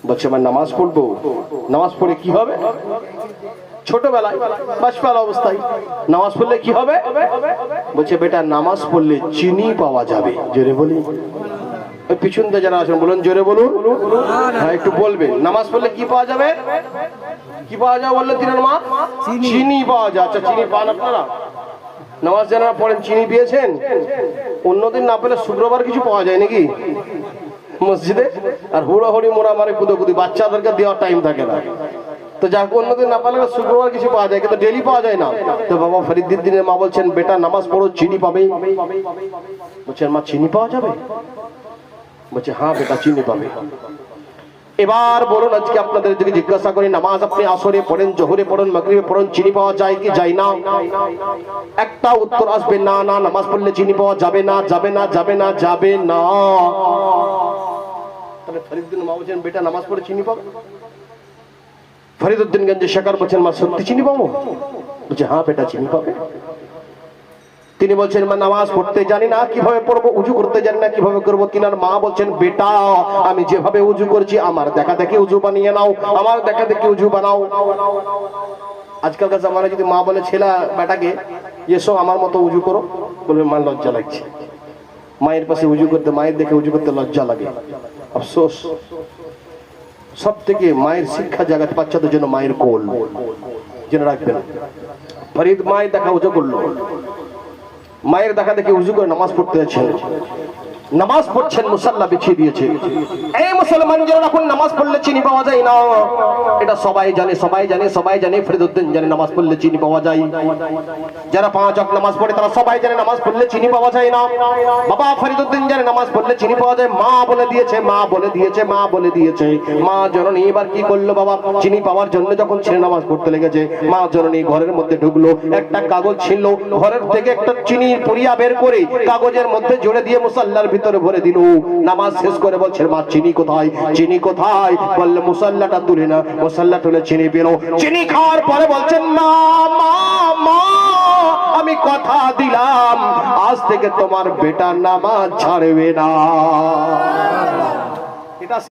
বলছে আমি নামাজ পড়বো। নামাজ পড়ে কি হবে? ছোটবেলায় বাচ্চাবেলা অবস্থায় নামাজ পড়লে কি হবে? বলছে বেটা নামাজ পড়লে চিনি পাওয়া যাবে। জোরে বলি, পিছন দিয়ে যারা আছেন বলুন জোরে বলুন। হ্যাঁ একটু বলবেন, নামাজ পড়লে কি পাওয়া যাবে? কি পাওয়া যাবে বললেন তিনার মা? চিনি পাওয়া যায়। আচ্ছা চিনি পান আপনারা? নামাজ যারা পড়েন চিনি পেয়েছেন? অন্যদিন না পেলে শুক্রবার কিছু পাওয়া যায় নাকি মসজিদে? আর হুড়াহুড়ি মোড়া মারে কুদোকুদি, বাচ্চাদেরকে দেওয়ার টাইম থাকে না। তো যাক অন্যদিন না পারলে শুক্রবার কিছু পাওয়া যায়, কিন্তু ডেলি পাওয়া যায় না। তো বাবা ফরিদুদ্দিনের মা বলছেন বেটা নামাজ পড়ো চিনি পাবে। বলছেন মা চিনি পাওয়া যাবে? বলছে হ্যাঁ বেটা চিনি পাবে। এবার বলুন আজকে আপনাদের দিকে জিজ্ঞাসা করি, নামাজ আপনি আসরে পড়েন, জোহরে পড়েন, মাগরিবে পড়েন, চিনি পাওয়া যায় কি যায় না? একটা উত্তর আসবে না না, নামাজ পড়লে চিনি পাওয়া যাবে না, যাবে না, যাবে না, যাবে না। তাহলে ফরিদুদ্দিন মা বলছেন বেটা নামাজ পড়ে চিনি পাবে। ফরিদুদ্দিনগঞ্জে শেখার বলছেন মা সত্যি চিনি পাবো? বলছে হ্যাঁ বেটা চিনি পাবে। তিনি বলছেন মা নামাজ পড়তে জানি না, কিভাবে পড়বো, উজু করতে জানি না, কিভাবে করবো। তিনার মা বলছেন বেটা আমি যেভাবে উজু করছি আমার দেখা দেখে উজু বানিয়ে নাও, আমার দেখা দেখে উজু বানাও। আজকালকার জামানায় যদি মা বলে ছেলে বেটাকে এসো আমার মতো উজু করো, বলবে মা লজ্জা লাগছে। মায়ের পাশে উজু করতে, মায়ের দেখে উজু করতে লজ্জা লাগে। আফসোস, সব থেকে মায়ের শিক্ষা জায়গাতে বাচ্চাদের জন্য মায়ের কোল। জেনে রাখবেন, ফরিদ মায়ের দেখা উজু করলো, মায়ের দেখা দেখে উজু করে নামাজ পড়তে যাচ্ছেন। নামাজ পড়ছেন, মুসাল্লা বিছিয়ে দিয়েছে। এই মুসলমান যারা এখন নামাজ পড়লে চিনি পাওয়া যায় না, এটা সবাই জানে, সবাই জানে, সবাই জানে। ফরিদুদ্দিন জানে নামাজ পড়লে চিনি পাওয়া যায়। যারা 5 ওয়াক্ত নামাজ পড়ে তারা সবাই জানে নামাজ পড়লে চিনি পাওয়া যায় না। বাবা ফরিদুদ্দিন জানে নামাজ পড়লে চিনি পাওয়া যায়। মা বলে দিয়েছে, মা বলে দিয়েছে, মা বলে দিয়েছে। মা জননী এবার কি করলো বাবা? চিনি পাওয়ার জন্য যখন ছেলে নামাজ পড়তে লেগেছে, মা জননী ঘরের মধ্যে ঢুকলো, একটা কাগজ ছিল, ঘরের থেকে একটা চিনির পুরিয়া বের করে কাগজের মধ্যে জুড়ে দিয়ে মুসাল্লার ভিতরে ভরে দিল। নামাজ শেষ করে বলছে মা চিনি কোথায়, চিনি কোথায়? বললে মুসাল্লাটা তুলে না। মুসাল্লা তুলে চিনি বেরো। চিনি খাওয়ার পরে বলছেন মা মা মা আমি কথা দিলাম আজ থেকে তোমার বেটা নামাজ ছাড়বে না।